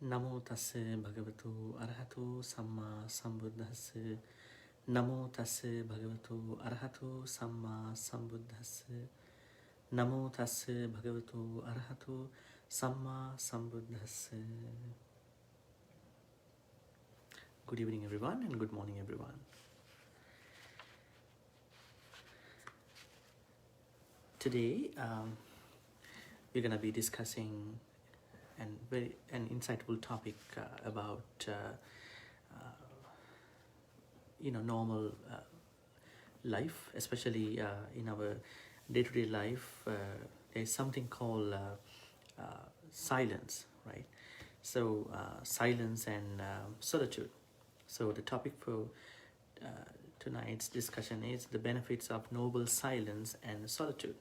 Namo tassa bhagavato arahato samma sambuddhassa. Namo tassa bhagavato arahato samma sambuddhassa. Namo tassa bhagavato arahato samma sambuddhassa. Good evening everyone and good morning everyone. Today we're going to be discussing an insightful topic about normal life, especially in our day-to-day life. There's something called silence, right? So silence and solitude. So the topic for tonight's discussion is the benefits of noble silence and solitude.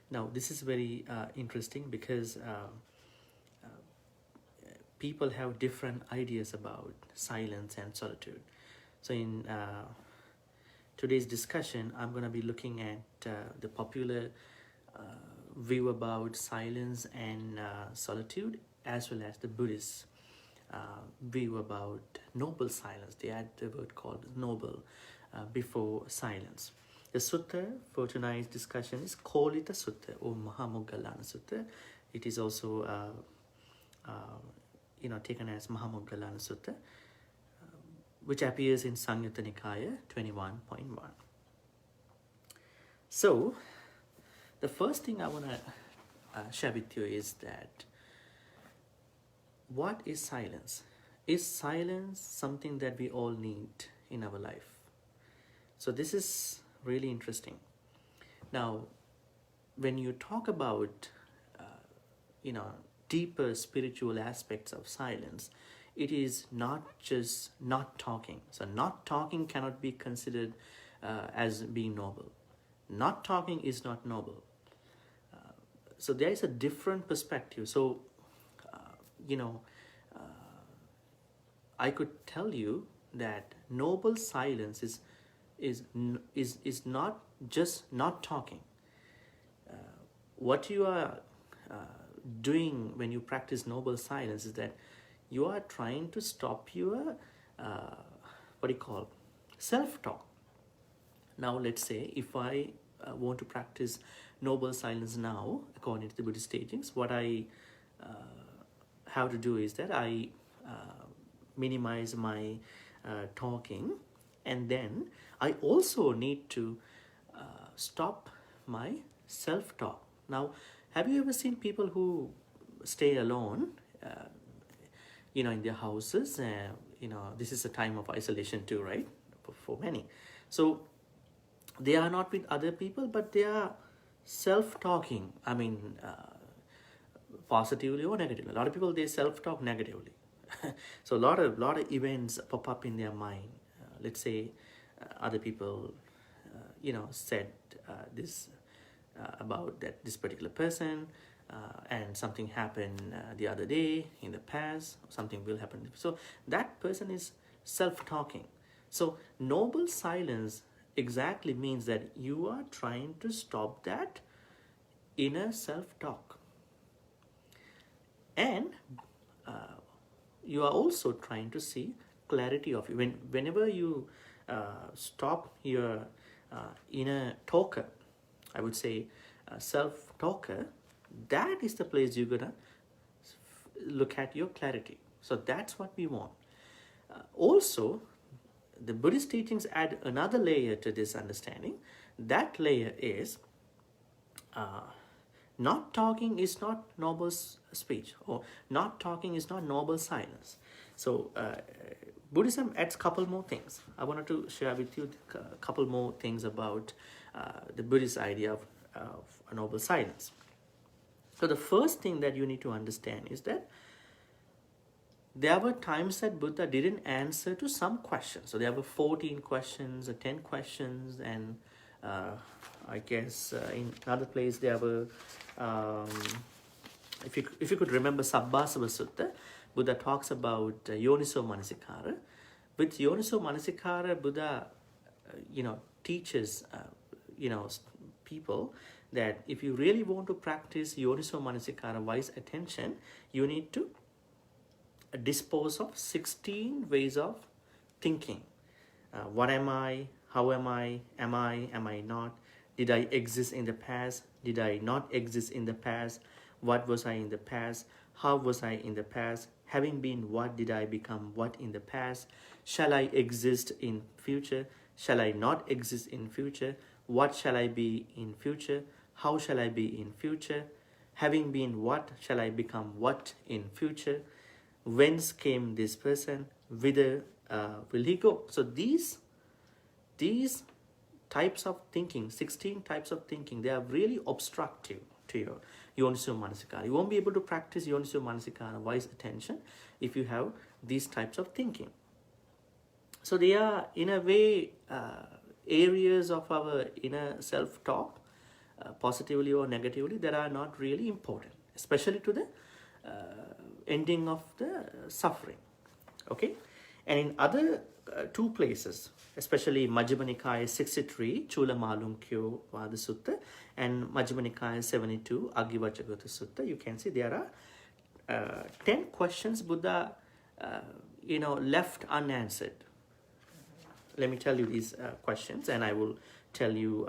Now this is very interesting because people have different ideas about silence and solitude. So in today's discussion, I'm going to be looking at the popular view about silence and solitude, as well as the Buddhist view about noble silence. They add the word called noble before silence. The sutta for tonight's discussion is Kolita Sutta or Mahamoggallana Sutta. It is also taken as Mahamoggallana Sutta, which appears in Samyutta Nikaya 21.1. So, the first thing I want to share with you is that what is silence? Is silence something that we all need in our life? So this is really interesting. Now, when you talk about deeper spiritual aspects of silence, it is not just not talking. So not talking cannot be considered as being noble. Not talking is not noble. So there is a different perspective. So I could tell you that noble silence is not just not talking. What you are doing when you practice noble silence is that you are trying to stop your self-talk. Now let's say if I want to practice noble silence now, according to the Buddhist teachings, what I have to do is that I minimize my talking, and then I also need to stop my self-talk. Now, have you ever seen people who stay alone, in their houses? This is a time of isolation too, right? For many. So they are not with other people, but they are self-talking. I mean, positively or negatively. A lot of people, they self-talk negatively. So a lot of events pop up in their mind. Let's say other people, said this about this particular person, and something happened the other day in the past. Something will happen. So that person is self-talking. So noble silence exactly means that you are trying to stop that inner self-talk, and you are also trying to see clarity of you. Whenever you stop your inner talker, I would say self-talker, that is the place you're gonna look at your clarity. So that's what we want. Also, the Buddhist teachings add another layer to this understanding. That layer is not talking is not noble speech, or not talking is not noble silence. So Buddhism adds a couple more things. I wanted to share with you a couple more things about the Buddhist idea of a noble silence. So the first thing that you need to understand is that there were times that Buddha didn't answer to some questions. So there were 14 questions or 10 questions, and I guess in another place there were, if you could remember Sabbasava Sutta, Buddha talks about Yoniso Manasikara. With Yoniso Manasikara, Buddha, teaches, people that if you really want to practice Yoniso Manasikara, wise attention, you need to dispose of 16 ways of thinking. What am I? How am I? Am I not? Did I exist in the past? Did I not exist in the past? What was I in the past? How was I in the past? Having been what, did I become what in the past? Shall I exist in future? Shall I not exist in future? What shall I be in future? How shall I be in future? Having been what, shall I become what in future? Whence came this person? Whither will he go? So these types of thinking, 16 types of thinking, they are really obstructive to your Yoniso Manasikara. You won't be able to practice Yoniso Manasikara, wise attention, if you have these types of thinking. So they are, in a way, areas of our inner self-talk, positively or negatively, that are not really important, especially to the ending of the suffering. Okay? And in other two places, especially Majjhima Nikaya 63, Chula Malunkyyo Vada Sutta, and Majjhima Nikaya 72, Aggivaccagata Sutta, you can see there are 10 questions Buddha left unanswered. Let me tell you these questions, and I will tell you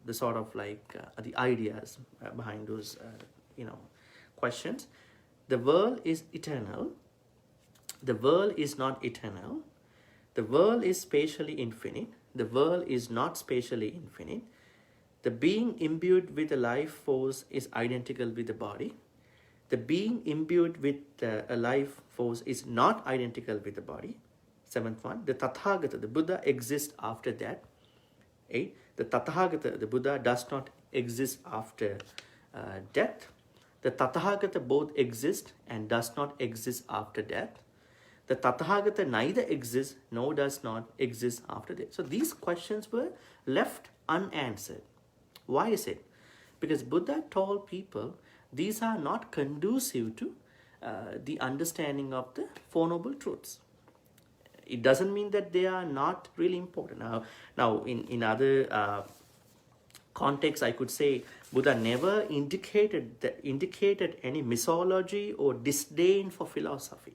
the sort of the ideas behind those questions. The world is eternal. The world is not eternal. The world is spatially infinite. The world is not spatially infinite. The being imbued with a life force is identical with the body. The being imbued with a life force is not identical with the body. 7th one, the Tathagata, the Buddha, exists after that. 8, the Tathagata, the Buddha, does not exist after death. The Tathagata both exist and does not exist after death. The Tathagata neither exists nor does not exist after death. So these questions were left unanswered. Why is it? Because Buddha told people these are not conducive to the understanding of the Four Noble Truths. It doesn't mean that they are not really important. Now in other contexts, I could say Buddha never indicated any misology or disdain for philosophy.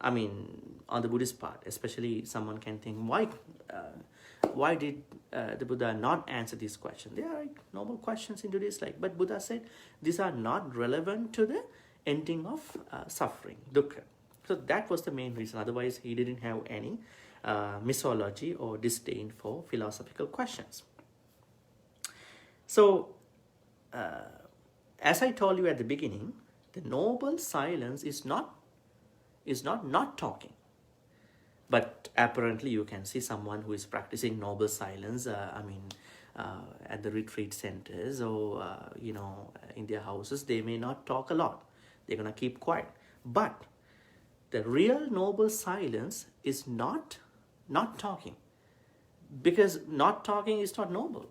On the Buddhist part, especially, someone can think, why did the Buddha not answer these questions? They are normal questions in today's life. But Buddha said these are not relevant to the ending of suffering, dukkha. So that was the main reason. Otherwise, he didn't have any misology or disdain for philosophical questions. So, as I told you at the beginning, the noble silence is not talking. But apparently you can see someone who is practicing noble silence, at the retreat centers or, in their houses, they may not talk a lot. They're going to keep quiet. But the real noble silence is not talking. Because not talking is not noble.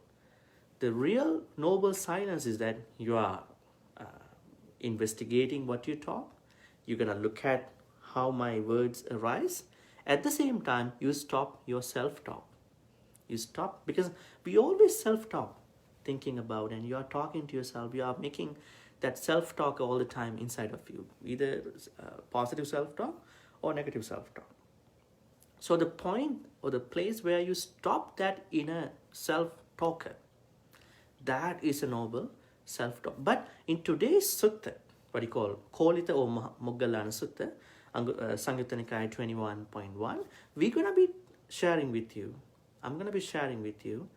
The real noble silence is that you are investigating what you talk. You're going to look at how my words arise. At the same time, you stop your self-talk. You stop, because we always self-talk, thinking about, and you are talking to yourself. You are making that self-talk all the time inside of you, either positive self-talk or negative self-talk. So the point or the place where you stop that inner self-talker, that is a noble self-talk. But in today's sutta, what you call Kolita or Moggallana Sutta, Samyutta Nikaya 21.1, we're going to be sharing with you, I'm going to be sharing with you,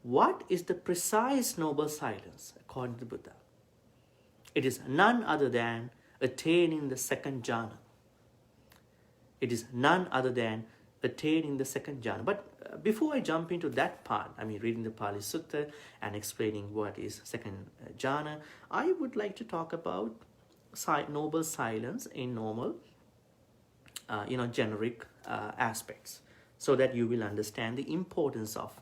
what is the precise noble silence according to the Buddha. It is none other than attaining the second jhana. It is none other than attaining the second jhana. But before I jump into that part, reading the Pali Sutta and explaining what is second jhana, I would like to talk about noble silence in normal, generic aspects, so that you will understand the importance of,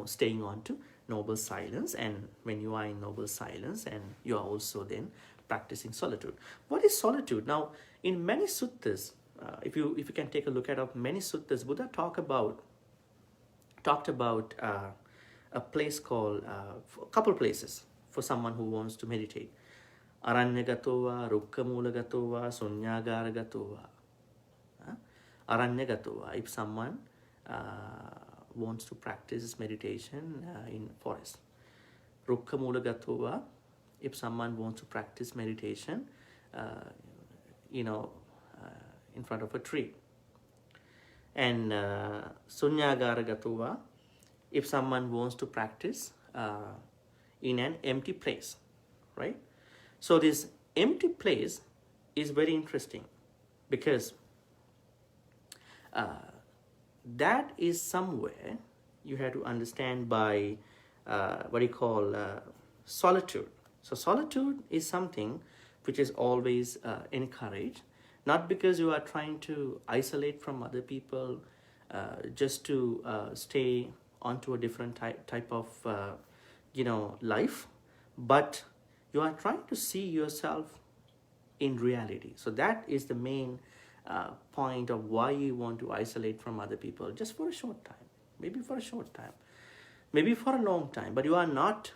staying on to noble silence. And when you are in noble silence, and you are also then practicing solitude. What is solitude? Now, in many suttas, if you can take a look at many suttas, Buddha talked about a place called, a couple places for someone who wants to meditate. Aranyagatova, Rukkamulagatova, Sunyagaragatova. Aranyagatova, if someone wants to practice meditation in forest. Rukkamulagatova, if someone wants to practice meditation, you know, in front of a tree. And Sunyagaragatova, if someone wants to practice in an empty place, right? So this empty place is very interesting because that is somewhere you have to understand by what you call solitude. So solitude is something which is always encouraged, not because you are trying to isolate from other people, just to stay onto a different type of life, but you are trying to see yourself in reality. So that is the main point of why you want to isolate from other people, just for a short time, maybe for a short time, maybe for a long time, but you are not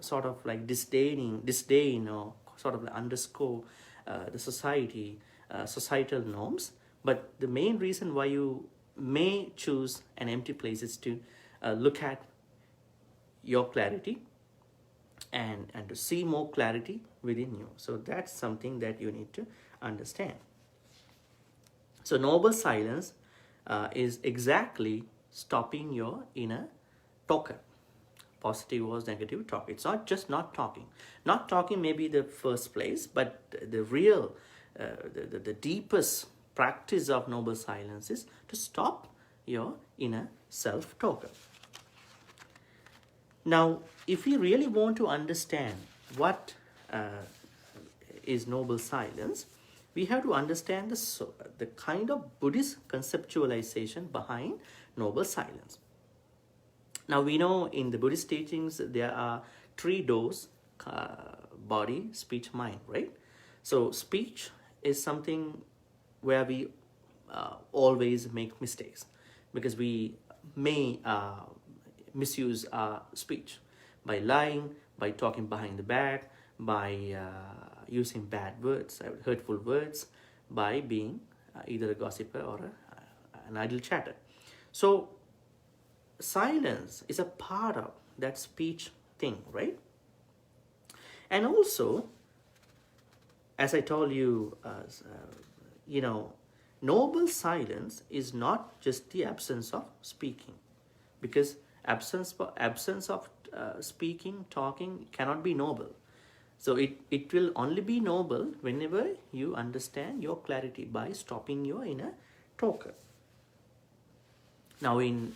sort of like disdain or sort of like underscore the societal norms. But the main reason why you may choose an empty place is to look at your clarity and to see more clarity within you. So that's something that you need to understand. So noble silence is exactly stopping your inner talker, positive or negative talk. It's not just not talking. Not talking may be the first place, but the real, the deepest practice of noble silence is to stop your inner self-talker. Now, if we really want to understand what is noble silence, we have to understand the kind of Buddhist conceptualization behind noble silence. Now, we know in the Buddhist teachings there are three doors: body, speech, mind, right? So speech is something where we always make mistakes, because we may misuse our speech by lying, by talking behind the back, by using bad words, hurtful words, by being either a gossiper or an idle chatter. So silence is a part of that speech thing, right? And also, as I told you, noble silence is not just the absence of speaking, because absence of speaking, talking cannot be noble. So it will only be noble whenever you understand your clarity by stopping your inner talker. Now in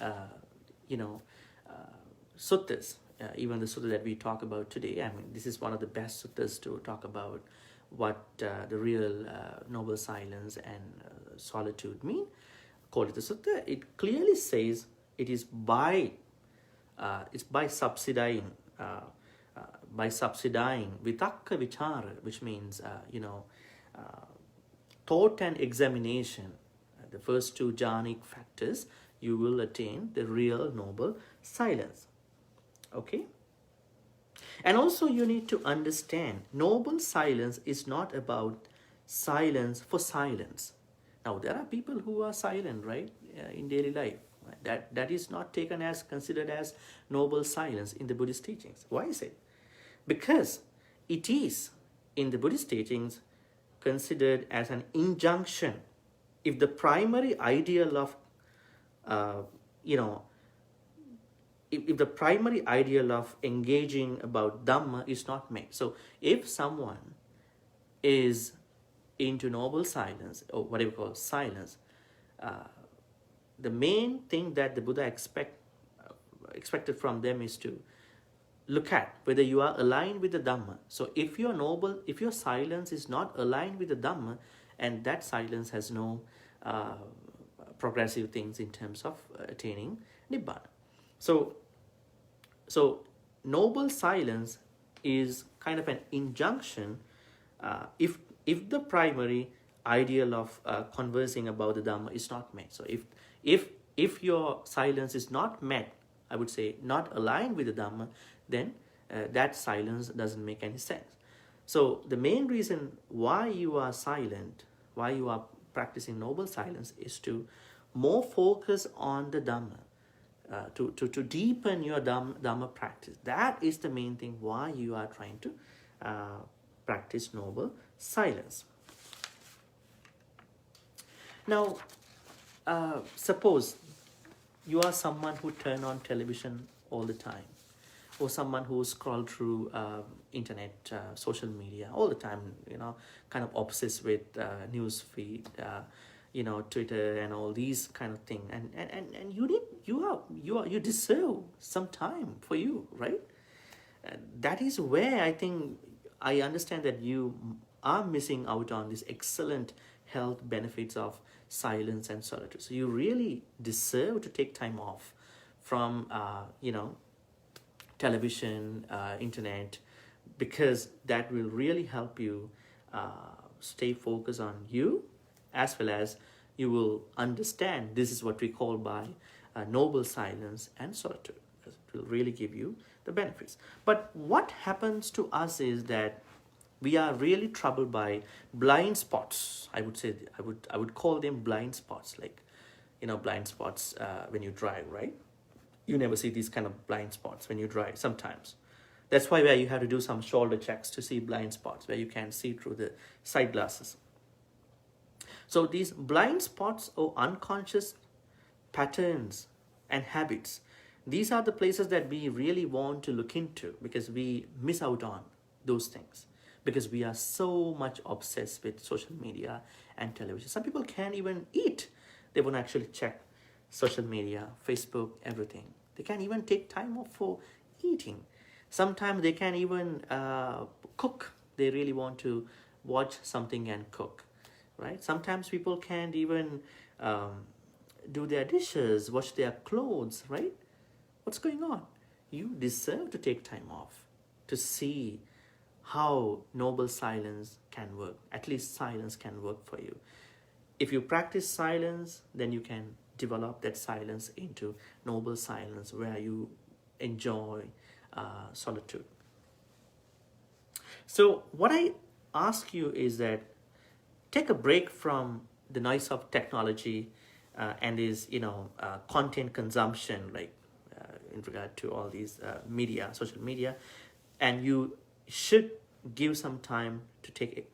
suttas, even the sutta that we talk about today, I mean, this is one of the best suttas to talk about what the real noble silence and solitude mean. Kolita Sutta, it clearly says it is by subsidizing vitakka vichara, which means thought and examination, the first two jhanic factors, you will attain the real noble silence. Okay? And also you need to understand, noble silence is not about silence for silence. Now there are people who are silent, right, in daily life. That is not considered as noble silence in the Buddhist teachings. Why is it? Because it is in the Buddhist teachings considered as an injunction. If the primary ideal of if the primary ideal of engaging about Dhamma is not met. So if someone is into noble silence, or whatever we call silence, the main thing that the Buddha expected from them is to look at whether you are aligned with the Dhamma. So if your silence is not aligned with the Dhamma, and that silence has no progressive things in terms of attaining Nibbana. So noble silence is kind of an injunction if the primary ideal of conversing about the Dhamma is not met. So if your silence is not met, I would say not aligned with the Dhamma, then that silence doesn't make any sense. So the main reason why you are silent, why you are practicing noble silence, is to more focus on the Dhamma, to deepen your Dhamma practice. That is the main thing why you are trying to practice noble silence. Now, suppose you are someone who turn on television all the time, or someone who scroll through internet, social media all the time, kind of obsessed with news feed, Twitter and all these kind of thing, and you deserve some time for you, right? That is where I think I understand that you are missing out on these excellent health benefits of silence and solitude. So you really deserve to take time off from television, internet, because that will really help you stay focused on you, as well as you will understand this is what we call by noble silence and solitude, because it will really give you the benefits. But what happens to us is that we are really troubled by blind spots. I would call them blind spots, like blind spots when you drive, right? You never see these kind of blind spots when you drive sometimes. That's why where you have to do some shoulder checks to see blind spots, where you can see through the side glasses. So these blind spots or unconscious patterns and habits, these are the places that we really want to look into, because we miss out on those things, because we are so much obsessed with social media and television. Some people can't even eat. They won't actually check social media, Facebook, everything. They can't even take time off for eating. Sometimes they can't even cook. They really want to watch something and cook, right? Sometimes people can't even do their dishes, wash their clothes, right? What's going on? You deserve to take time off to see how noble silence can work. At least silence can work for you. If you practice silence, then you can develop that silence into noble silence, where you enjoy solitude. So what I ask you is that take a break from the noise of technology and is content consumption, like in regard to all these media, social media, and you should give some time to take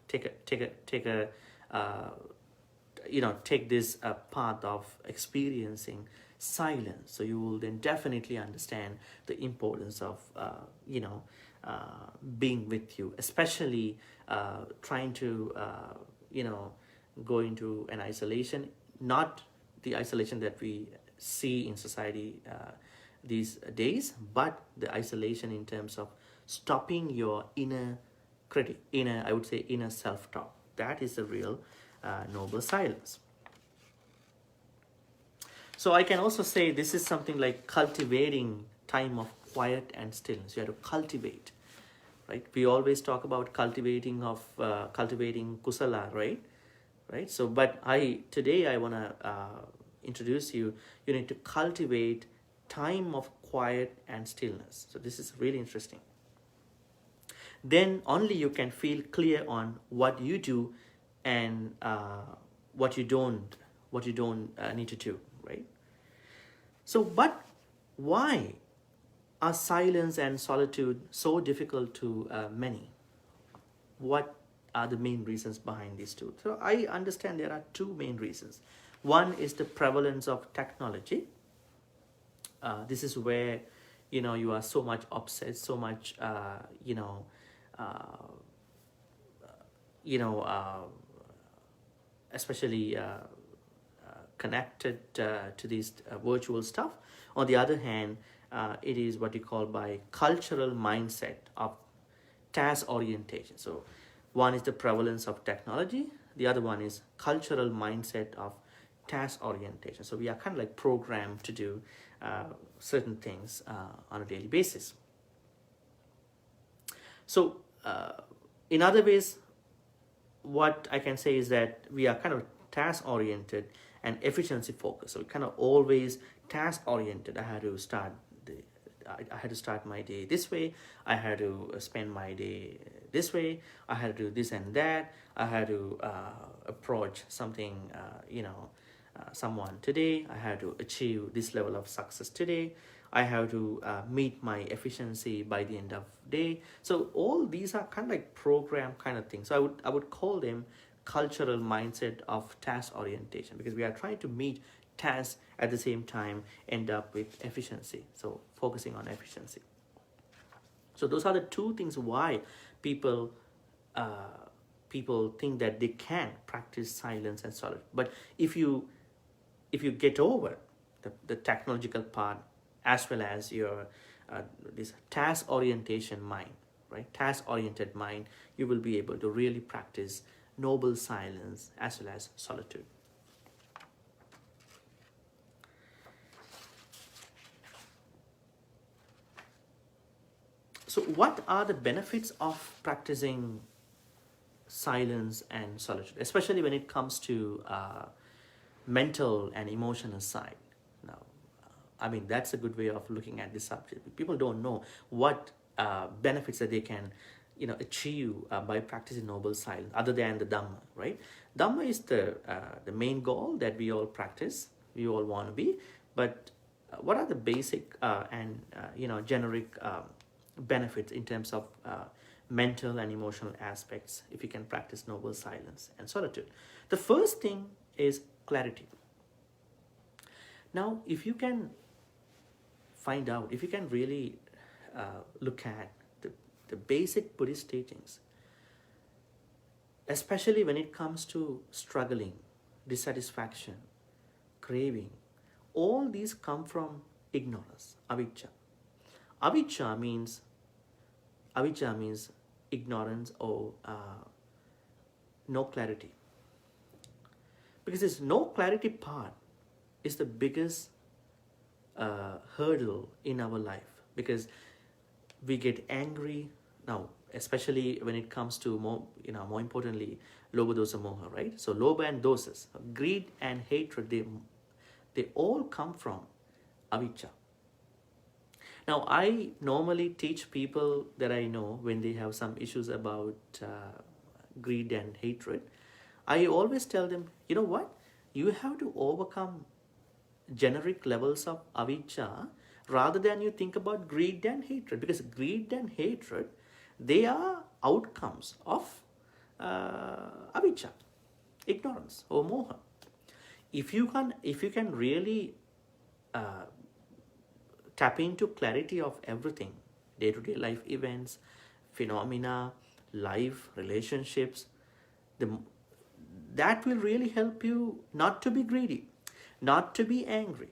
this path of experiencing silence. So you will then definitely understand the importance of being with you, especially trying to go into an isolation, not the isolation that we see in society these days, but the isolation in terms of stopping your inner critic, inner self-talk. That is the real noble silence. So I can also say this is something like cultivating time of quiet and stillness. You have to cultivate, right? We always talk about cultivating kusala, right? So, but today I want to introduce you. You need to cultivate time of quiet and stillness. So this is really interesting. Then only you can feel clear on what you do and what you don't need to do, right? So, but why are silence and solitude so difficult to many? What are the main reasons behind these two? So I understand there are two main reasons. One is the prevalence of technology. This is where you are so much obsessed, so much especially connected to this virtual stuff. On the other hand, it is what you call by cultural mindset of task orientation. So one is the prevalence of technology, the other one is cultural mindset of task orientation. So we are kind of like programmed to do certain things on a daily basis. So in other ways, what I can say is that we are kind of task oriented and efficiency focused. So we kind of always task oriented. I had to start I had to start my day this way. I had to spend my day this way. I had to do this and that. I had to approach something, someone today. I had to achieve this level of success today. I have to meet my efficiency by the end of day. So all these are kind of like program kind of things. So I would call them cultural mindset of task orientation, because we are trying to meet tasks at the same time, end up with efficiency. So focusing on efficiency. So those are the two things why people think that they can practice silence and solitude. But if you get over the technological part, as well as your this task orientation mind, right? Task oriented mind, you will be able to really practice noble silence as well as solitude. So what are the benefits of practicing silence and solitude, especially when it comes to mental and emotional side? Now, I mean, that's a good way of looking at this subject. People don't know what benefits that they can, achieve by practicing noble silence, other than the Dhamma, right? Dhamma is the main goal that we all practice, we all want to be. But what are the basic and generic benefits in terms of mental and emotional aspects if you can practice noble silence and solitude? The first thing is clarity. Now, if you can find out, if you can really look at the basic Buddhist teachings, especially when it comes to struggling, dissatisfaction, craving, all these come from ignorance, avijja. Avijja means ignorance or no clarity. Because this no clarity part is the biggest hurdle in our life, because we get angry now, especially when it comes to more importantly, lobha dosa moha, right? So lobha and dosas, greed and hatred, they all come from avijja. Now, I normally teach people that I know when they have some issues about greed and hatred. I always tell them, you know what? You have to overcome generic levels of avijja rather than you think about greed and hatred, because greed and hatred, they are outcomes of avijja, ignorance or moha. If you can really tap into clarity of everything, day-to-day life events, phenomena, life, relationships, that will really help you not to be greedy, not to be angry.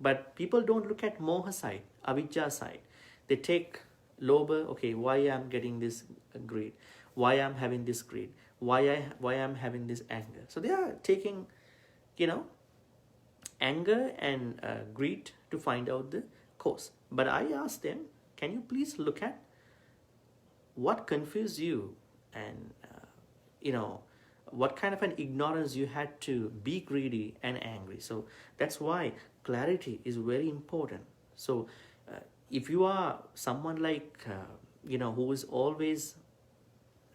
But people don't look at moha side, avijja side. They take lobha, okay, why I'm getting this greed, why I'm having this greed, why I'm having this anger. So they are taking, anger and greed to find out the cause. But I ask them, can you please look at what confused you, and what kind of an ignorance you had to be greedy and angry. So that's why clarity is very important. So if you are someone like who is always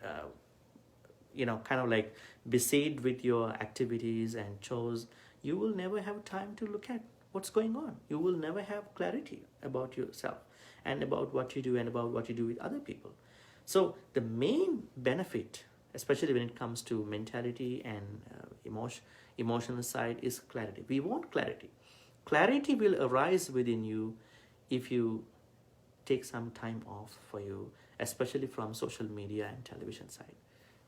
kind of like beset with your activities and chores, you will never have time to look at what's going on. You will never have clarity about yourself and about what you do and about what you do with other people. So the main benefit, especially when it comes to mentality and emotional side, is clarity. We want clarity. Clarity will arise within you if you take some time off for you, especially from social media and television side.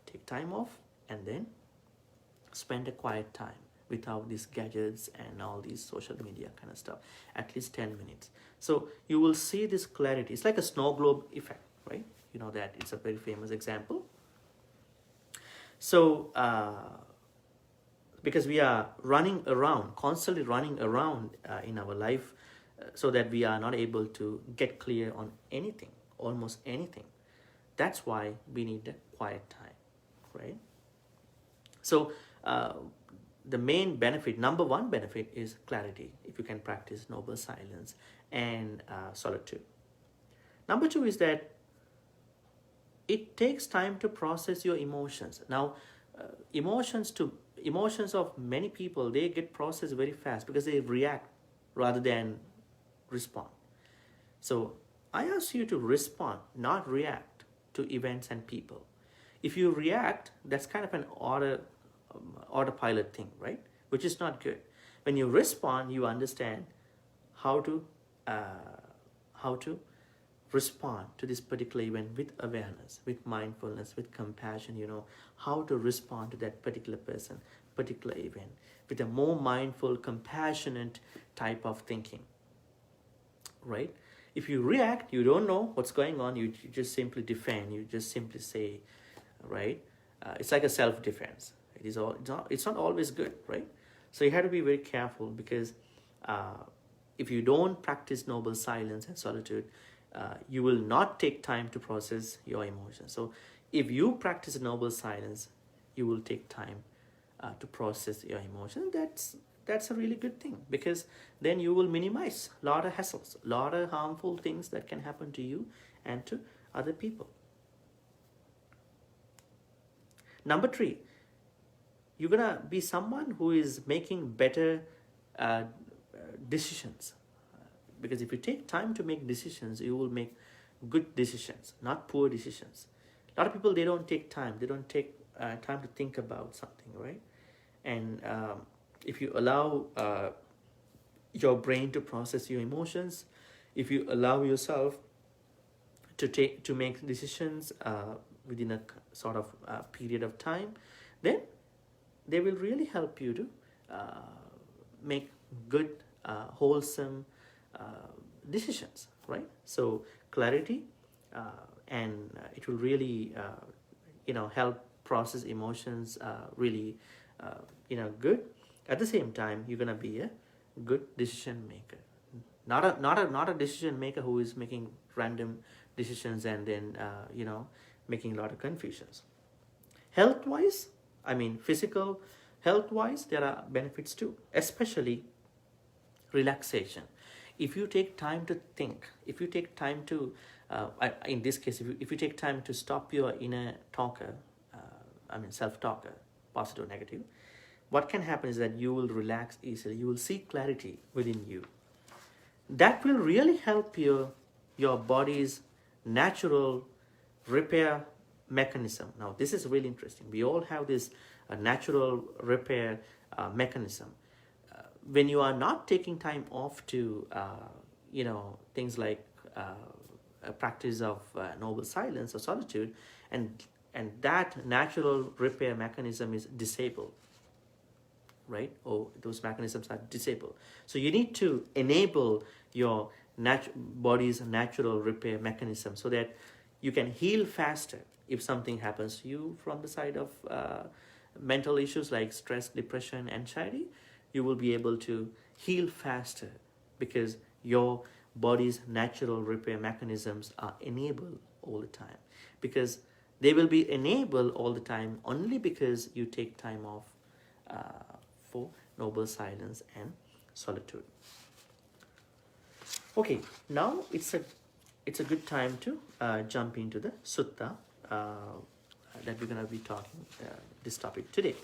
Take time off and then spend a quiet time without these gadgets and all these social media kind of stuff, at least 10 minutes. So you will see this clarity. It's like a snow globe effect, right? You know that it's a very famous example. So because we are constantly running around in our life, so that we are not able to get clear on anything, almost anything. That's why we need a quiet time, right? So the main benefit, number one benefit, is clarity, if you can practice noble silence and solitude. Number two is that it takes time to process your emotions. Now, emotions of many people, they get processed very fast because they react rather than respond. So I ask you to respond, not react to events and people. If you react, that's kind of an autopilot thing, right? Which is not good. When you respond, you understand how to respond to this particular event with awareness, with mindfulness, with compassion. You know how to respond to that particular person, particular event, with a more mindful, compassionate type of thinking, right? If you react, you don't know what's going on, you just simply defend, you just simply say, right? It's like a self-defense. It's not always good, right? So you have to be very careful, because if you don't practice noble silence and solitude, you will not take time to process your emotions. So if you practice noble silence, you will take time to process your emotions. That's a really good thing, because then you will minimize a lot of hassles, a lot of harmful things that can happen to you and to other people. Number three, you're gonna be someone who is making better decisions, because if you take time to make decisions, you will make good decisions, not poor decisions. A lot of people, they don't take time to think about something, right? And if you allow your brain to process your emotions, if you allow yourself to make decisions within a sort of period of time, then they will really help you to make good, wholesome decisions, right? So clarity, and it will really help process emotions really good. At the same time, you're gonna be a good decision maker, not a decision maker who is making random decisions and then making a lot of confusions. Health wise, physical health wise, there are benefits too, especially relaxation. If you take time to think, if you take time to in this case, if you take time to stop your inner talker, self-talker, positive or negative, what can happen is that you will relax easily, you will see clarity within you. That will really help your body's natural repair mechanism. Now, this is really interesting. We all have this natural repair mechanism. When you are not taking time off to, things like a practice of noble silence or solitude, and that natural repair mechanism is disabled, right? Or those mechanisms are disabled. So you need to enable your body's natural repair mechanism so that you can heal faster if something happens to you from the side of mental issues like stress, depression, anxiety. You will be able to heal faster because your body's natural repair mechanisms are enabled all the time. Because they will be enabled all the time only because you take time off for noble silence and solitude. Okay, now it's a good time to jump into the sutta that we're going to be talking this topic today.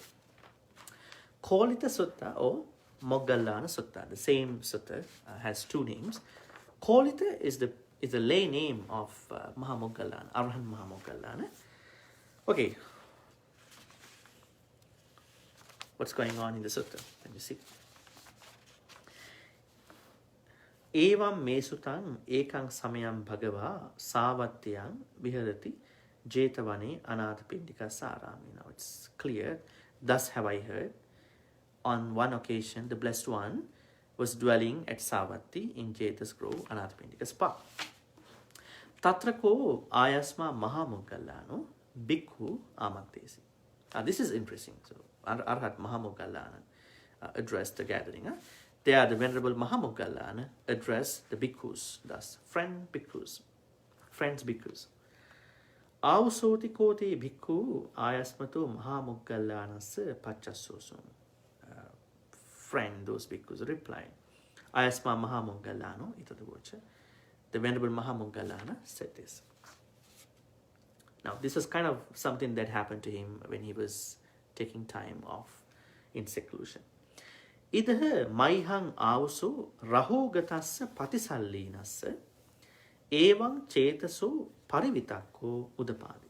Kolita Sutta or Moggallana Sutta. The same sutta has two names. Kolita is the lay name of Mahamoggallana, Arhan Mahamoggallana. Okay, what's going on in the sutta? Let me see. Evam mesutang ekang samayam bhagava savatyang viharati jetavane anathapindika sarami. Now it's clear. Thus have I heard. On one occasion, the Blessed One was dwelling at Savatthi in Jetas Grove, Anathapindika's park. Tatrako ayasma Mahamoggallano bhikkhu amantesi. This is interesting. So Arhat Mahamoggallana addressed the gathering. There the Venerable Mahamoggallana addressed the bhikkhus, thus friends bhikkhus. Avsoti kote bhikkhu ayasmato Mahamoggallanasa pachasosum. friend, those bhikkhus replied, Ayasma Mahamongallano itadagocha. The Venerable Mahamongallana said this. Now, this was kind of something that happened to him when he was taking time off in seclusion. Idaha maihang avso rahogatassa patisallinassa evang chetaso parivitakko udapadi.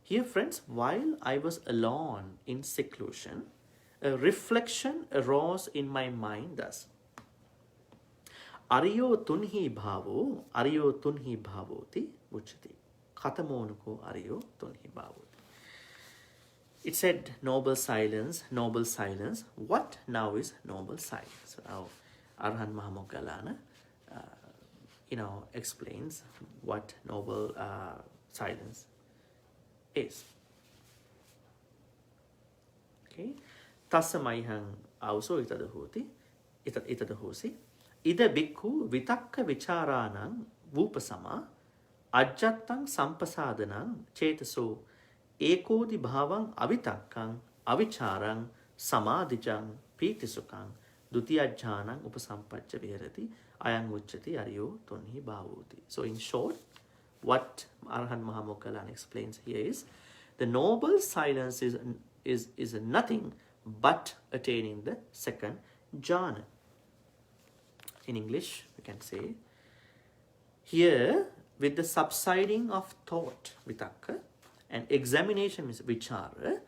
Here, friends, while I was alone in seclusion, a reflection arose in my mind thus. Ariyo tunhi bhavoti uchati. Katamonuko ariyo tunhi bhavoti. It said, noble silence, noble silence. What now is noble silence? So now, Arhan Mahamoggalana, explains what noble silence is. Okay. Tassa maihang auso itadahosi. Ida bhikkhu vitakka vicharanang vupasama ajjattang sampasadanang chetaso ekodi bhavang avitakkang avicharang samadhijang pītisukang dutiyajjanang upasampajja viharati ayang uchati ariyo tunhi bhavoti. So in short, what Arhan Mahamoggalana explains here is the noble silence is nothing but attaining the second jhana. In English, we can say, here with the subsiding of thought, vitakka, and examination, means vichara,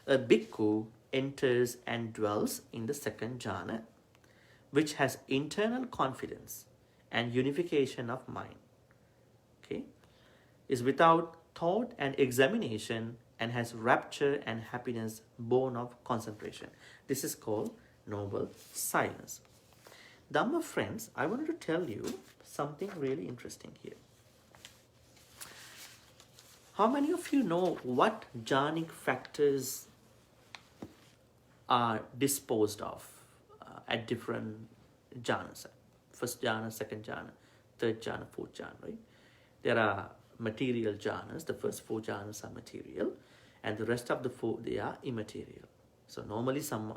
a bhikkhu enters and dwells in the second jhana, which has internal confidence and unification of mind. Okay, is without thought and examination and has rapture and happiness born of concentration. This is called noble silence. Dhamma friends, I wanted to tell you something really interesting here. How many of you know what jhanic factors are disposed of at different jhanas? First jhana, second jhana, third jhana, fourth jhana, right? There are material jhanas. The first 4 jhanas are material, and the rest of the 4, they are immaterial. So normally some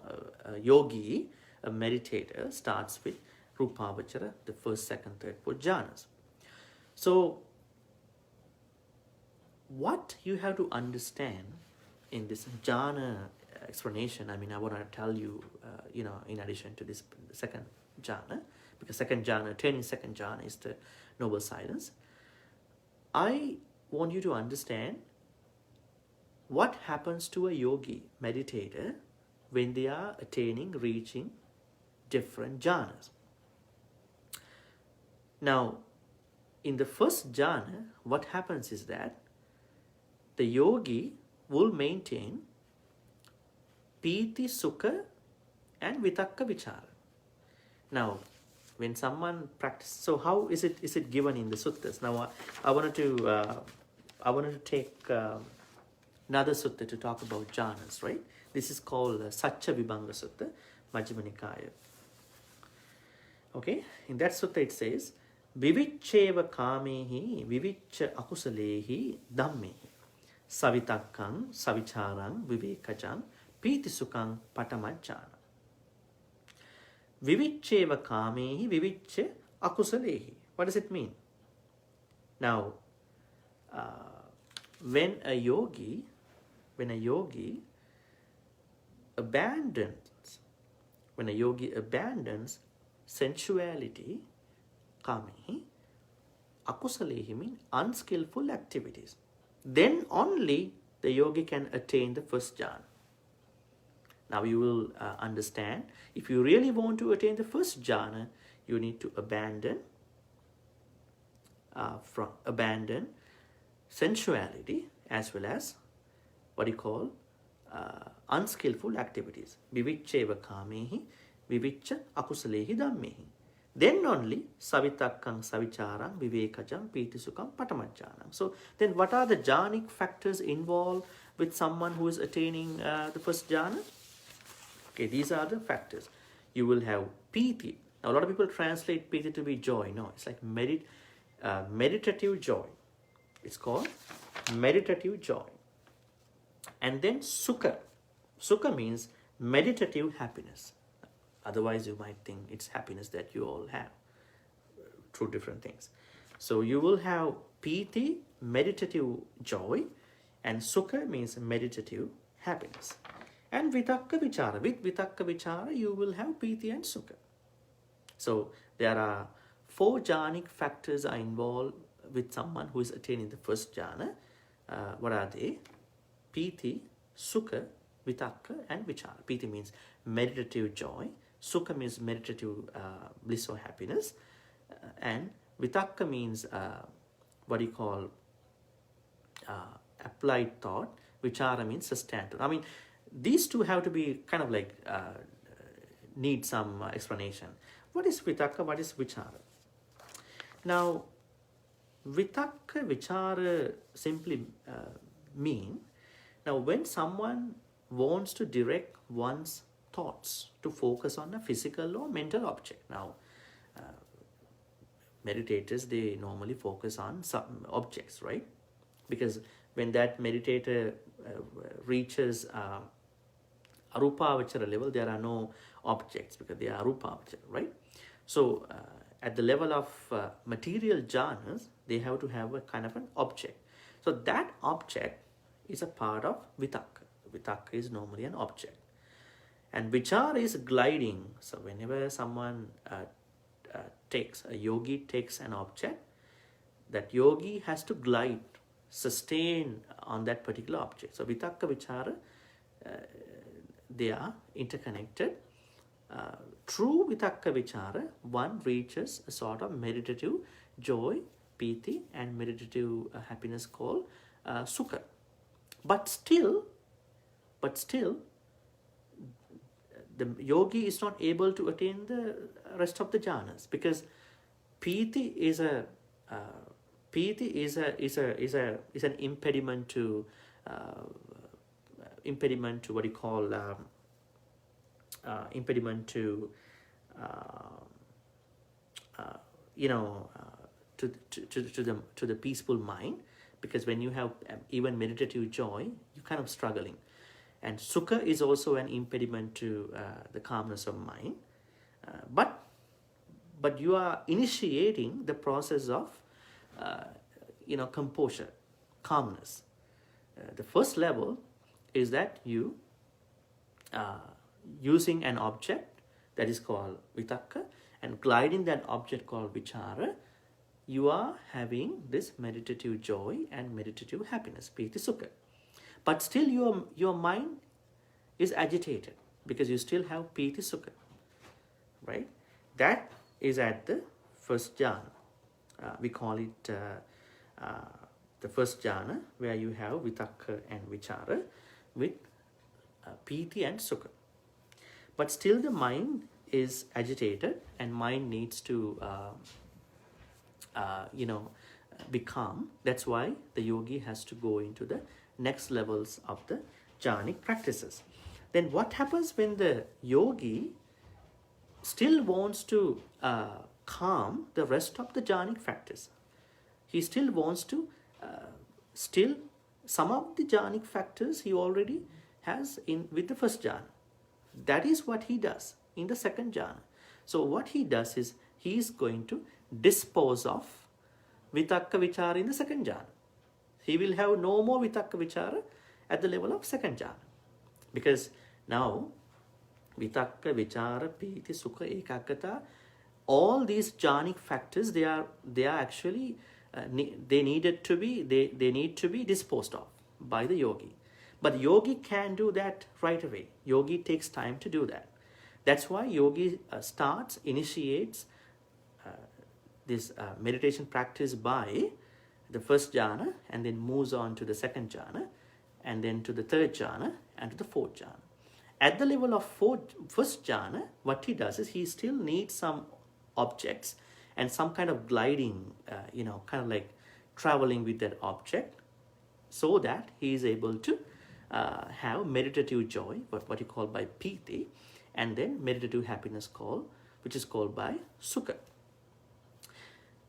yogi, a meditator, starts with Rupavachara, the first, second, third, 4 jhanas. So what you have to understand in this jhana explanation, I want to tell you, in addition to this second jhana, because second jhana, attaining second jhana is the noble silence. I want you to understand what happens to a yogi, meditator, when they are reaching different jhanas. Now, in the first jhana, what happens is that the yogi will maintain pīti, sukha, and vitakka vichara. Now, when someone practices, so how is it given in the suttas? Now, I wanted to take another sutta to talk about jhanas, right? This is called Satcha Vibhanga Sutta, Majjhima Nikaya. Okay, in that sutta it says, Viviccheva kamehi viviccha akusalehi dhammehi savitakkang savicharang vivekajang pītisukang patamajjana. Viviccheva kamehi viviccha akusalehi. What does it mean? Now, when a yogi abandons sensuality, kamehi, akusalehi means unskillful activities, then only the yogi can attain the first jhana. Now you will understand, if you really want to attain the first jhana, you need to abandon sensuality as well as what you call unskillful activities. Viviccheva kamehi viviccha akusalehi dhammehi. Then only savitakkang savicharang vivekajam pītisukam patamajjanam. So then what are the jhanic factors involved with someone who is attaining the first jhana? Okay, these are the factors. You will have pīti. Now a lot of people translate pīti to be joy. No, it's like meditative joy. It's called meditative joy. And then sukha. Sukha means meditative happiness. Otherwise, you might think it's happiness that you all have through different things. So you will have piti, meditative joy, and sukha means meditative happiness. And vitakka vichara, with vitakka vichara, you will have piti and sukha. So there are 4 jhanic factors are involved with someone who is attaining the first jhana. What are they? Piti, sukha, vitakka, and vichara. Piti means meditative joy. Sukha means meditative bliss or happiness. And vitakka means what you call applied thought. Vichara means sustained. I mean, these two have to be kind of like need some explanation. What is vitakka? What is vichara? Now, vitakka, vichara simply mean, now when someone wants to direct one's thoughts to focus on a physical or mental object. Now, meditators, they normally focus on some objects, right? Because when that meditator reaches arupavachara level, there are no objects because they are arupavachara, right? So at the level of material jhanas, they have to have a kind of an object. So that object is a part of vitakka. Vitakka is normally an object. And vichara is gliding. So whenever someone a yogi takes an object, that yogi has to glide, sustain on that particular object. So vitakka, vichara, they are interconnected. Through vitakka, vichara, one reaches a sort of meditative joy, piti, and meditative happiness called sukha. But still, the yogi is not able to attain the rest of the jhanas because piti is an impediment to what you call impediment to to the peaceful mind, because when you have even meditative joy, you're kind of struggling. And sukha is also an impediment to the calmness of mind. But you are initiating the process of, composure, calmness. The first level is that you, using an object that is called vitakka and gliding that object called vichara, you are having this meditative joy and meditative happiness, piti sukha. But still your mind is agitated because you still have piti sukha, right? That is at the first jhana. We call it the first jhana, where you have vitakka and vichara with piti and sukha. But still the mind is agitated and mind needs to be calm. That's why the yogi has to go into the next levels of the jhanic practices. Then what happens when the yogi still wants to calm the rest of the jhanic factors? He still wants to some of the jhanic factors he already has in with the first jhana. That is what he does in the second jhana. So what he does is he is going to dispose of vitakka vichara in the second jhana. He will have no more vitakka vichara at the level of second jhana, because now vitakka vichara piti sukha ekaggata, all these jhanic factors, they are actually they need to be disposed of by the yogi. But yogi can do that right away. Yogi takes time to do that. That's why yogi initiates this meditation practice by the first jhana, and then moves on to the second jhana, and then to the third jhana, and to the fourth jhana. At the level of first jhana, what he does is he still needs some objects and some kind of gliding, kind of like traveling with that object, so that he is able to have meditative joy, what you call by piti, and then meditative happiness which is called by sukha.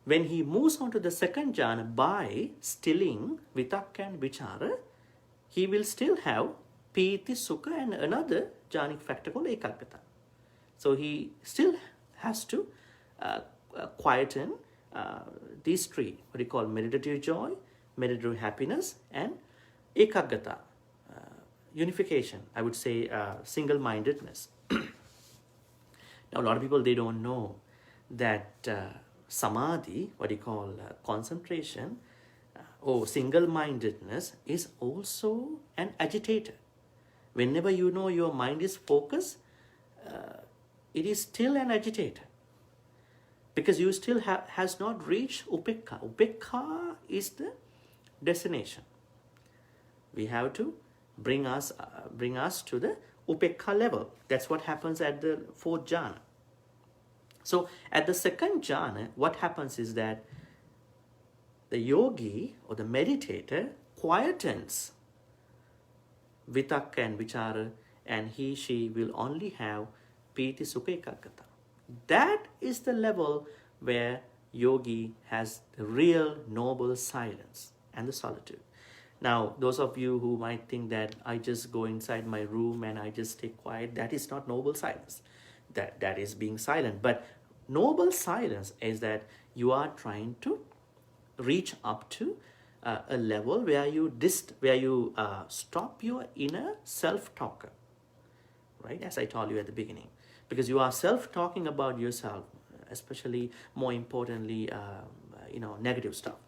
When he moves on to the second jhana by stilling vitakka and vichara, he will still have piti, sukha, and another jhanic factor called ekaggata. So he still has to quieten these three, what you call meditative joy, meditative happiness, and ekaggata, unification, I would say single-mindedness. Now, a lot of people, they don't know that samadhi, what you call concentration, or single-mindedness is also an agitator. Whenever you know your mind is focused, it is still an agitator, because you still has not reached upekka. Upekka is the destination. We have to bring us to the upekka level. That's what happens at the fourth jhana. So at the second jhana, what happens is that the yogi or the meditator quietens vitakka and vichara, and she will only have piti sukha ekaggata. That is the level where yogi has the real noble silence and the solitude. Now, those of you who might think that I just go inside my room and I just stay quiet, that is not noble silence. That is being silent. But noble silence is that you are trying to reach up to a level where you stop your inner self-talker, right? As I told you at the beginning, because you are self-talking about yourself, especially more importantly, negative stuff,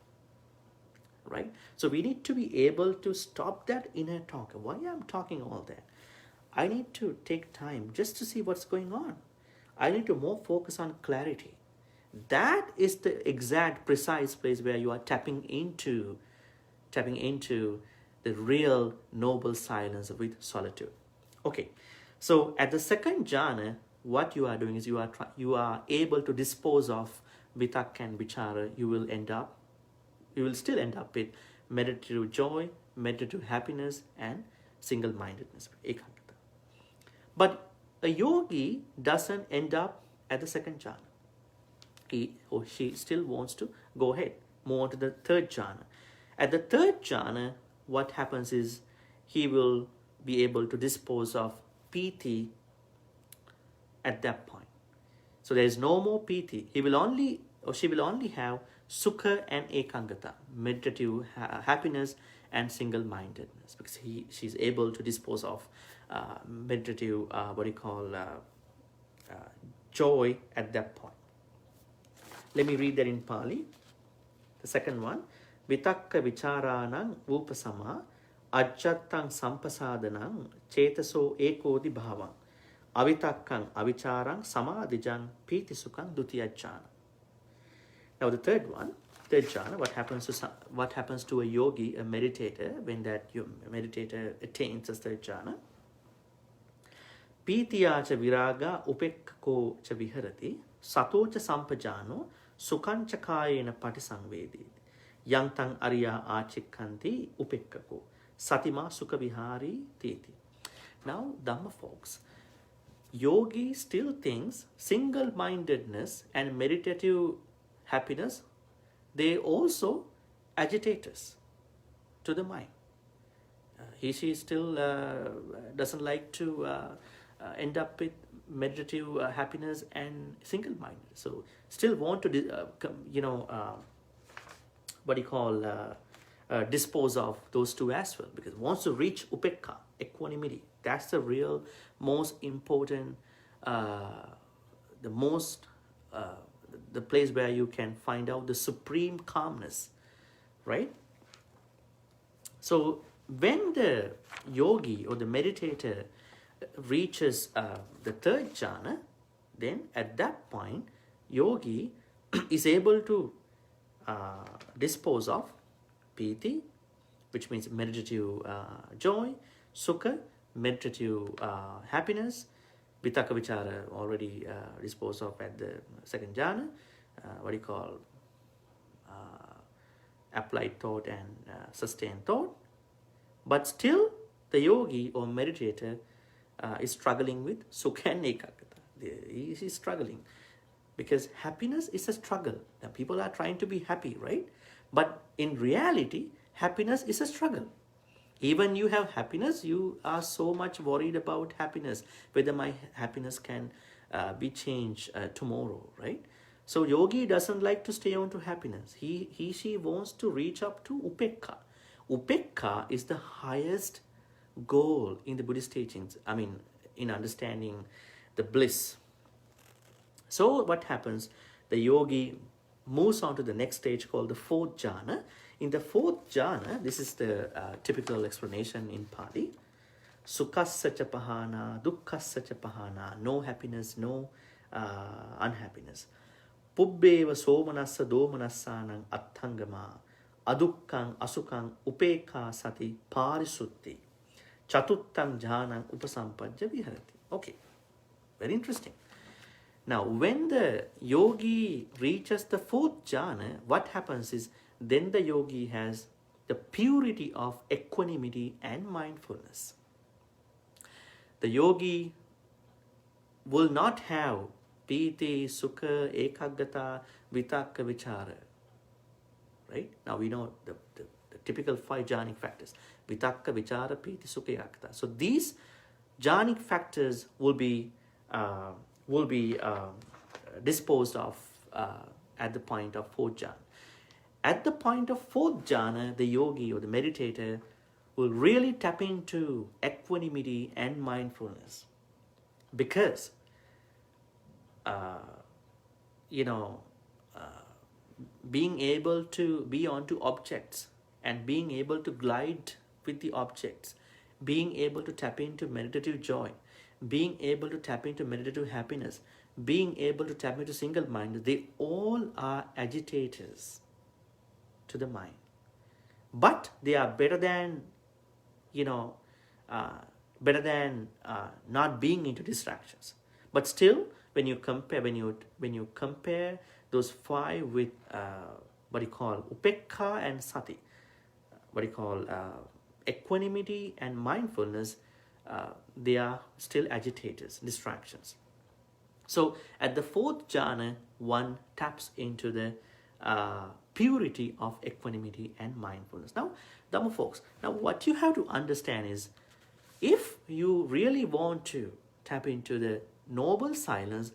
right? So we need to be able to stop that inner talker. Why I'm talking all that? I need to take time just to see what's going on. I need to more focus on clarity. That is the exact precise place where you are tapping into the real noble silence with solitude. Okay, so at the second jhana, what you are doing is you are able to dispose of vitakka and vichara. You will still end up with meditative joy, meditative happiness, and single-mindedness, ekaggata. But a yogi doesn't end up at the second jhana. He or she still wants to go ahead, move on to the third jhana. At the third jhana, what happens is he will be able to dispose of piti at that point. So there is no more piti. He will only or she will only have sukha and ekaggata, meditative happiness and single-mindedness, because she's able to dispose of meditative joy at that point. Let me read that in Pali. The second one, vitakka vicharanang upasama ajjattang sampasadanang cetaso ekodi bhavang avitakkang avicharang samadijang piti sukhang dutiyajjana. Now the third jhana, what happens to a yogi, a meditator, when that meditator attains the third jhana? Pitiya cha viraga upekkako cha viharati sato cha sampajano sukhan cha kayena patisangvedi yantang arya achikkanti upekkako satima sukha vihari titi. Now, Dhamma folks, yogi still thinks single-mindedness and meditative happiness, they also agitators to the mind. She still doesn't like to end up with meditative happiness and single-minded. So still want to dispose of those two as well, because wants to reach upekka, equanimity. That's the real most important, the place where you can find out the supreme calmness, right? So when the yogi or the meditator reaches the third jhana, then at that point, yogi is able to dispose of piti, which means meditative joy, sukha, meditative happiness, vitakka vichara already disposed of at the second jhana, applied thought and sustained thought. But still, the yogi or meditator is struggling with sukha and ekaggata. He is struggling because happiness is a struggle. Now, people are trying to be happy, right? But in reality, happiness is a struggle. Even you have happiness, you are so much worried about happiness, whether my happiness can be changed tomorrow, right? So yogi doesn't like to stay on to happiness. She wants to reach up to upekka. Upekka is the highest goal in the Buddhist teachings. I mean, in understanding the bliss. So what happens? The yogi moves on to the next stage called the fourth jhana. In the fourth jhana, this is the typical explanation in Pali. Sukhassa cha pahana, dukkhassa cha pahana, no happiness, no unhappiness. Pubbeva somanassa domanassanang attangama, adukkang asukang upekha sati parisutti, chatuttang jhanang upasampajja viharati. Okay, very interesting. Now, when the yogi reaches the fourth jhana, what happens is then the yogi has the purity of equanimity and mindfulness. The yogi will not have piti, sukha, ekaggata, vitakka, vichara. Right? Now we know the typical 5 jhanic factors. Vitakka, vichara, piti, sukha, ekaggata. So these jhanic factors will be disposed of at the point of fourth jhana. At the point of fourth jhana, the yogi or the meditator will really tap into equanimity and mindfulness, because being able to be onto objects and being able to glide with the objects, being able to tap into meditative joy, being able to tap into meditative happiness, being able to tap into single mind, they all are agitators to the mind. But they are better than not being into distractions. But still, when you compare those 5 with what you call upekha and sati, what you call equanimity and mindfulness, they are still agitators, distractions. So at the fourth jhana, one taps into the purity of equanimity and mindfulness. Now, Dhamma folks, now what you have to understand is, if you really want to tap into the noble silence,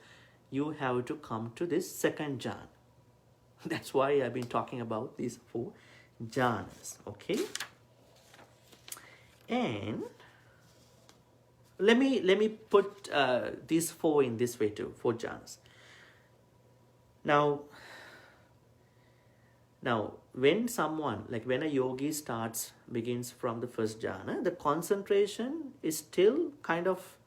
you have to come to this second jhana. That's why I've been talking about these 4 jhanas, okay? And let me put these 4 in this way too, 4 jhanas. Now, when a yogi begins from the first jhana, the concentration is still kind of,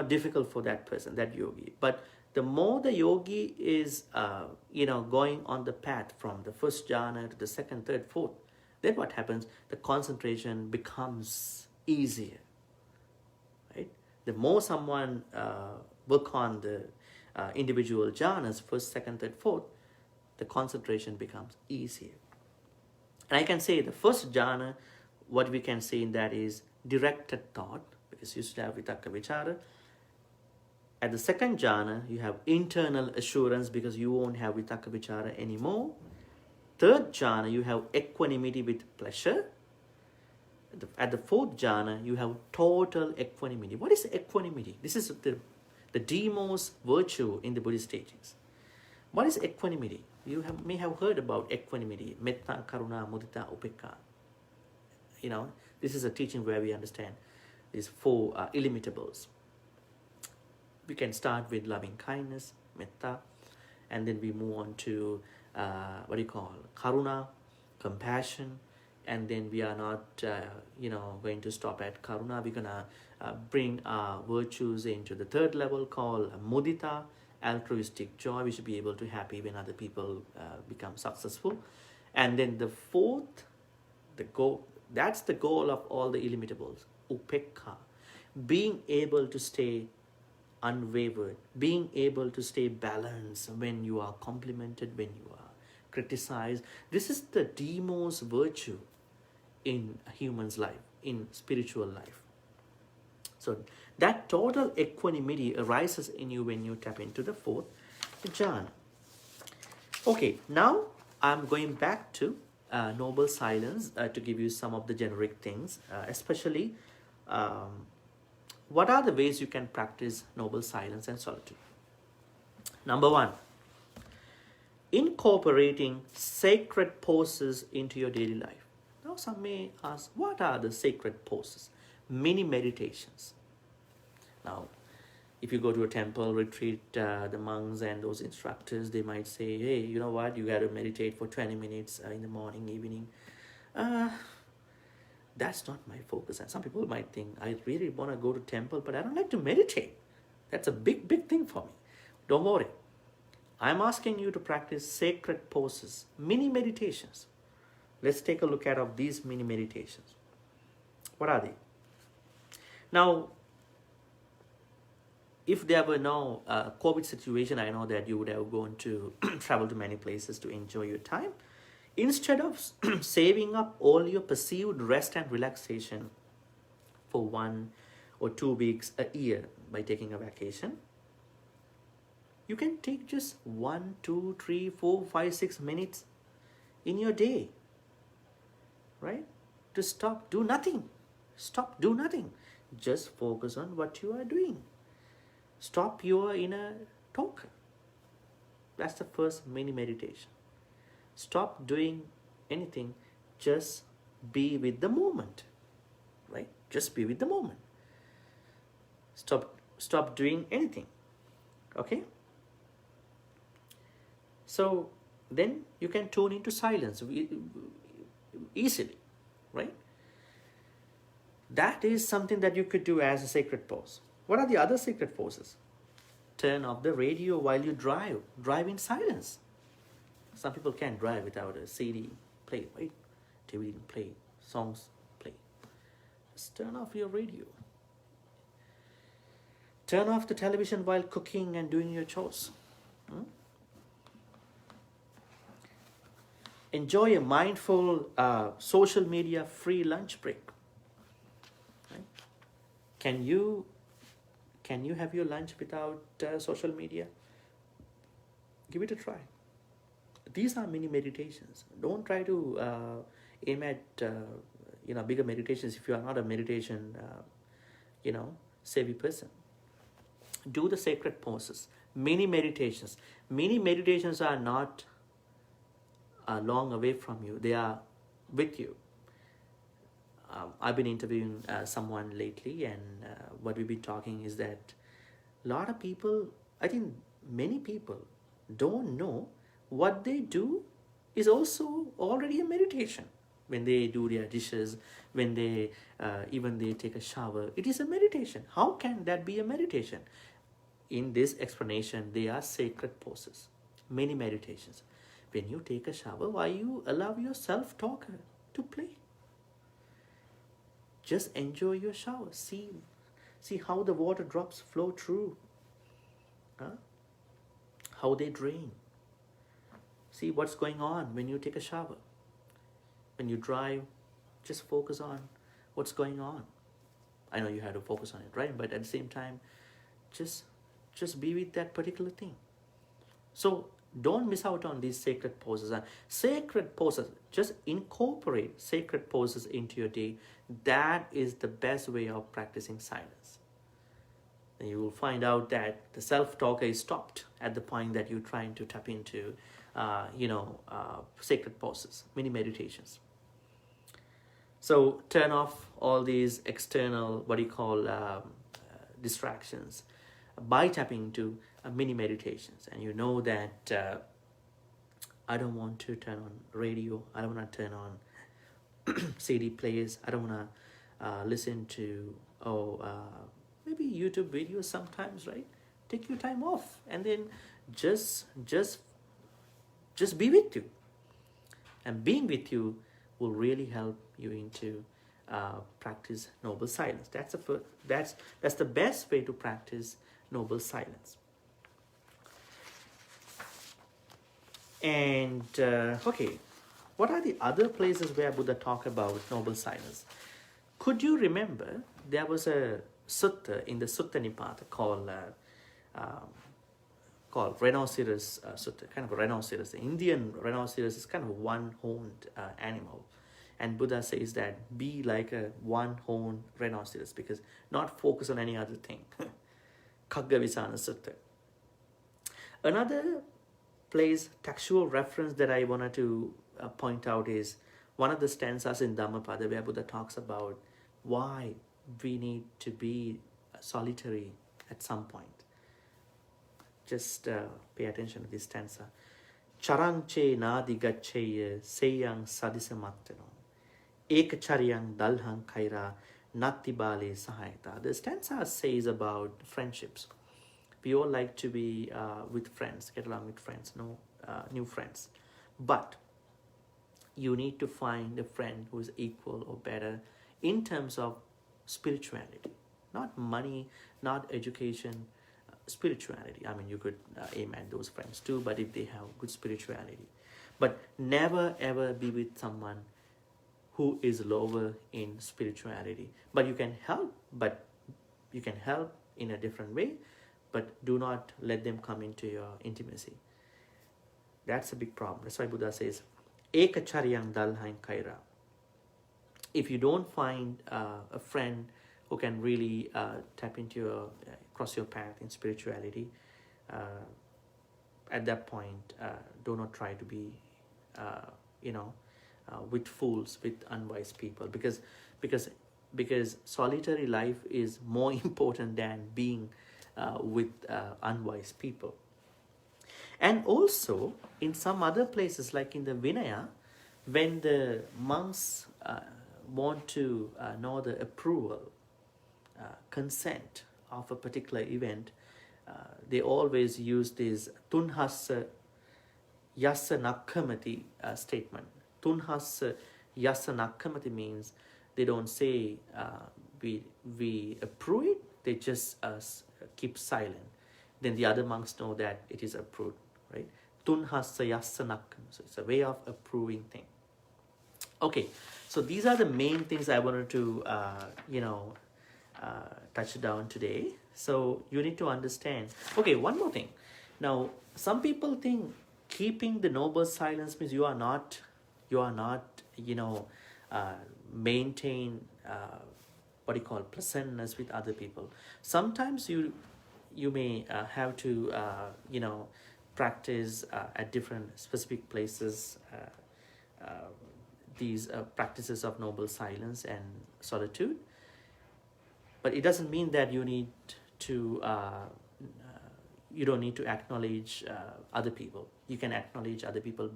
difficult for that person, that yogi. But the more the yogi is, going on the path from the first jhana to the second, third, fourth, then what happens? The concentration becomes easier, right? The more someone work on the individual jhanas, first, second, third, fourth, the concentration becomes easier. And I can say the first jhana, what we can say in that is directed thought, because you still have vitakka vichara. At the second jhana, you have internal assurance, because you won't have vitakka vichara anymore. Third jhana, you have equanimity with pleasure. At the fourth jhana, you have total equanimity. What is equanimity? This is the demost virtue in the Buddhist teachings. What is equanimity? You may have heard about equanimity, metta, karuna, mudita, upekka. This is a teaching where we understand these 4 illimitables. We can start with loving kindness, metta, and then we move on to karuna, compassion, and then we are not going to stop at karuna. We're gonna bring our virtues into the third level called mudita, altruistic joy. We should be able to be happy when other people become successful. And then the fourth, that's the goal of all the illimitables, upekha, being able to stay unwavered, being able to stay balanced when you are complimented, when you are criticized. This is the demost virtue in a human's life, in spiritual life. So that total equanimity arises in you when you tap into the fourth jhana. Okay, now I'm going back to noble silence to give you some of the generic things, especially what are the ways you can practice noble silence and solitude? Number one, incorporating sacred poses into your daily life. Now, some may ask, what are the sacred poses? Mini meditations. Now, if you go to a temple retreat, the monks and those instructors, they might say, hey, you know what, you got to meditate for 20 minutes in the morning, evening. That's not my focus. And some people might think, I really want to go to temple, but I don't like to meditate. That's a big, big thing for me. Don't worry. I'm asking you to practice sacred poses, mini meditations. Let's take a look at of these mini meditations. What are they? Now, if there were no COVID situation, I know that you would have gone to travel to many places to enjoy your time. Instead of saving up all your perceived rest and relaxation for 1 or 2 weeks a year by taking a vacation, you can take just 1, 2, 3, 4, 5, 6 minutes in your day, right? To stop, do nothing. Stop, do nothing. Just focus on what you are doing. Stop your inner talker. That's the first mini meditation. Stop doing anything. Just be with the moment, right? Just be with the moment. Stop doing anything, okay? So then you can tune into silence easily, right? That is something that you could do as a sacred pose. What are the other sacred poses? Turn off the radio while you drive. Drive in silence. Some people can't drive without a CD play, right? TV play, songs play. Just turn off your radio. Turn off the television while cooking and doing your chores. Enjoy a mindful social media free lunch break. Right? Can you have your lunch without social media? Give it a try. These are mini meditations. Don't try to aim at bigger meditations if you are not a meditation savvy person. Do the sacred poses. Mini meditations. Mini meditations are not long away from you. They are with you. I've been interviewing someone lately, and what we've been talking is that a lot of people, I think many people don't know what they do is also already a meditation. When they do their dishes, when they even they take a shower, it is a meditation. How can that be a meditation? In this explanation, they are sacred poses, many meditations. When you take a shower, why you allow your self-talker to play? Just enjoy your shower. See how the water drops flow through. How they drain. See what's going on when you take a shower. When you drive, just focus on what's going on. I know you have to focus on it, right? But at the same time, just be with that particular thing. So don't miss out on these sacred poses. And sacred poses, just incorporate sacred poses into your day. That is the best way of practicing silence. And you will find out that the self-talker is stopped at the point that you're trying to tap into, sacred poses, mini meditations. So turn off all these external, distractions by tapping into mini meditations. And you know that I don't want to turn on radio. I don't want to turn on CD players. I don't want to listen to maybe YouTube videos sometimes, right? Take your time off and then just be with you. And being with you will really help you into practice noble silence. That's the best way to practice noble silence. And what are the other places where Buddha talked about noble silence? Could you remember there was a sutta in the Sutta Nipata called Rhinoceros Sutta, kind of a rhinoceros. The Indian rhinoceros is kind of a one-horned animal. And Buddha says that be like a one-horned rhinoceros, because not focus on any other thing. Kaggavisana Sutta. Another place, textual reference that I wanted to point out is one of the stanzas in Dhammapada where Buddha talks about why we need to be solitary at some point. Just pay attention to this stanza. Charanche nadi gaccheya seyang sadisamattano ekacharyang dalhang kaira natti bale sahayata. The stanza says about friendships. We all like to be with friends, get along with friends, no new friends. But you need to find a friend who is equal or better in terms of spirituality. Not money, not education, spirituality. I mean, you could aim at those friends too, but if they have good spirituality. But never ever be with someone who is lower in spirituality. But you can help in a different way, but do not let them come into your intimacy. That's a big problem. That's why Buddha says, Ekacharyang dalhain kaira. If you don't find a friend who can really tap into your, cross your path in spirituality, at that point, do not try to be, with fools, with unwise people, because solitary life is more important than being with unwise people. And also, in some other places, like in the Vinaya, when the monks want to know the approval, consent of a particular event, they always use this tunhassa yassa nakkamati statement. Tunhassa yassa nakkamati means they don't say we approve it, they just keep silent. Then the other monks know that it is approved, right? Tunhassa yassa nakkam. So it's a way of approving thing. Okay, so these are the main things I wanted to, touch down today. So you need to understand. Okay, one more thing. Now, some people think keeping the noble silence means you are not, maintain pleasantness with other people. Sometimes you may have to, practice at different specific places these practices of noble silence and solitude. But it doesn't mean that you need to, you don't need to acknowledge other people. You can acknowledge other people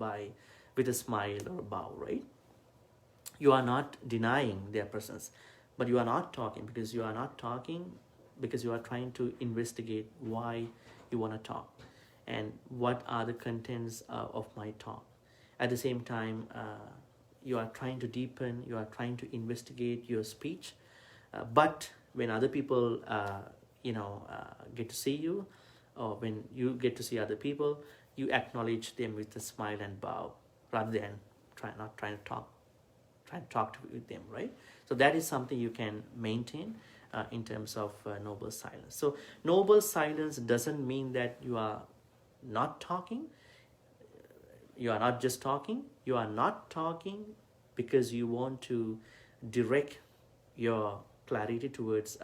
with a smile or a bow, right? You are not denying their presence, but you are not talking because you are trying to investigate why you want to talk and what are the contents of my talk. At the same time, you are trying to deepen, you are trying to investigate your speech, but when other people, get to see you, or when you get to see other people, you acknowledge them with a smile and bow, rather than trying to talk with them, right? So that is something you can maintain in terms of noble silence. So noble silence doesn't mean that you are not talking. You are not just talking. You are not talking because you want to direct your clarity towards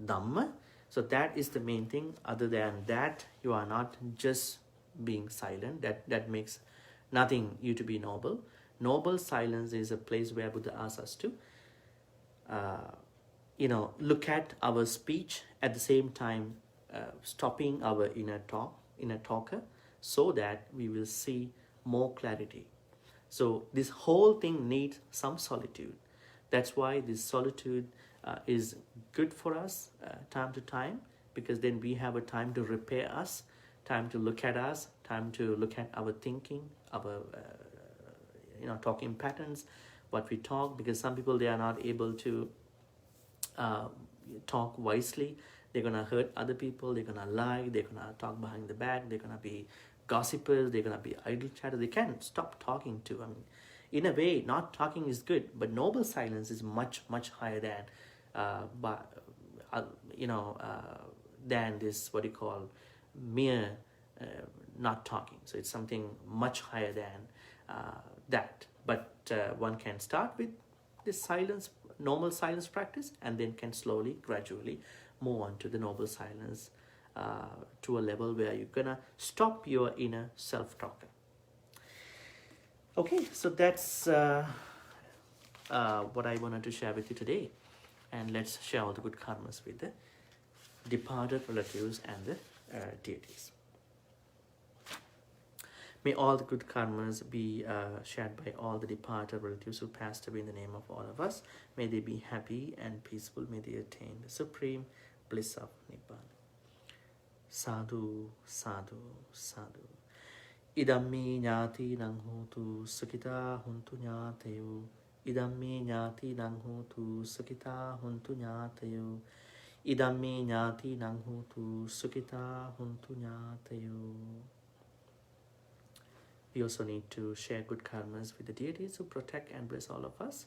Dhamma. So that is the main thing. Other than that, you are not just being silent. That makes nothing you to be noble. Noble silence is a place where Buddha asks us to look at our speech, at the same time stopping our inner talker, so that we will see more clarity. So this whole thing needs some solitude. That's why this solitude is good for us time to time, because then we have a time to repair us, time to look at us, time to look at our thinking, our talking patterns, what we talk, because some people, they are not able to talk wisely. They're going to hurt other people, they're going to lie, they're going to talk behind the back, they're going to be gossipers, they're going to be idle chatters. They can't stop talking too. I mean, in a way, not talking is good, but noble silence is much, much higher than than this, mere not talking. So it's something much higher than that. But one can start with this silence, normal silence practice, and then can slowly, gradually move on to the noble silence, to a level where you're gonna stop your inner self-talking. Okay, so that's what I wanted to share with you today. And let's share all the good karmas with the departed relatives and the deities. May all the good karmas be shared by all the departed relatives who passed away in the name of all of us. May they be happy and peaceful. May they attain the supreme bliss of Nibbana. Sadhu, sadhu, sadhu. Idammi ñāti nang hotu sukita huntu ñātayo. Idammi ñāti nang hotu sukita huntu ñātayo. Idammi ñāti nang hotu sukita huntu ñātayo. We also need to share good karmas with the deities who protect and bless all of us.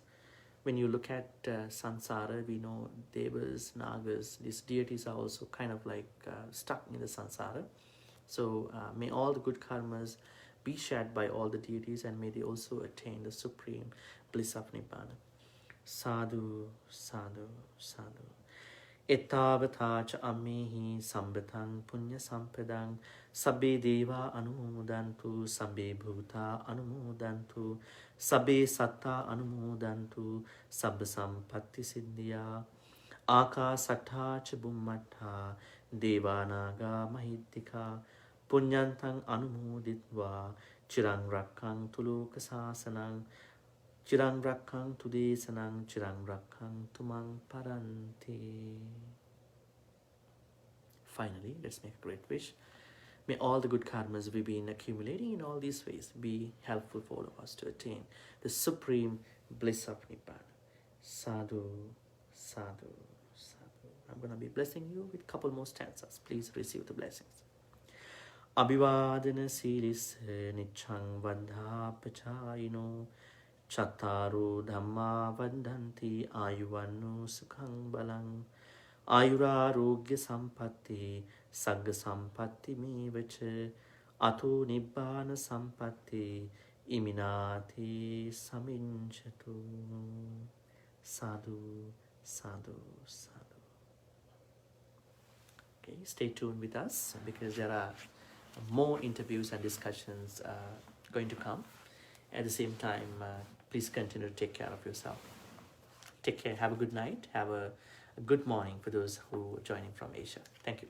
When you look at samsara, we know devas, nagas, these deities are also kind of like stuck in the samsara. So may all the good karmas be shared by all the deities, and may they also attain the supreme bliss of Nibbana. Sadhu, sadhu, sadhu. Ettavatacha ammehi sambhatang punya sampadang sabbe deva anumodantu sabbe bhuta anumodantu sabbe satta anumodantu sabba sampatti siddhya akasattha cha bummattha devanaga mahittika punyantang anumoditva chirang rakkang tuloka sasanang Chirang rakkang tude sanang chirang rakkang tumang paranti. Finally, let's make a great wish. May all the good karmas we've been accumulating in all these ways be helpful for all of us to attain the supreme bliss of Nibbana. Sadhu, sadhu, sadhu. I'm going to be blessing you with a couple more stanzas. Please receive the blessings. Abhivadana siris nichang vandhapachayino Chattaru Dhamma Vandanti Ayuvannu Sukhang Balang Ayurarogya Sampatti Sagga Sampatti Mevacha Ato Nibbana Sampatti Iminati Saminchatu. Sadhu, sadhu, sadhu. Okay, stay tuned with us because there are more interviews and discussions going to come. At the same time, please continue to take care of yourself. Take care. Have a good night. Have a good morning for those who are joining from Asia. Thank you.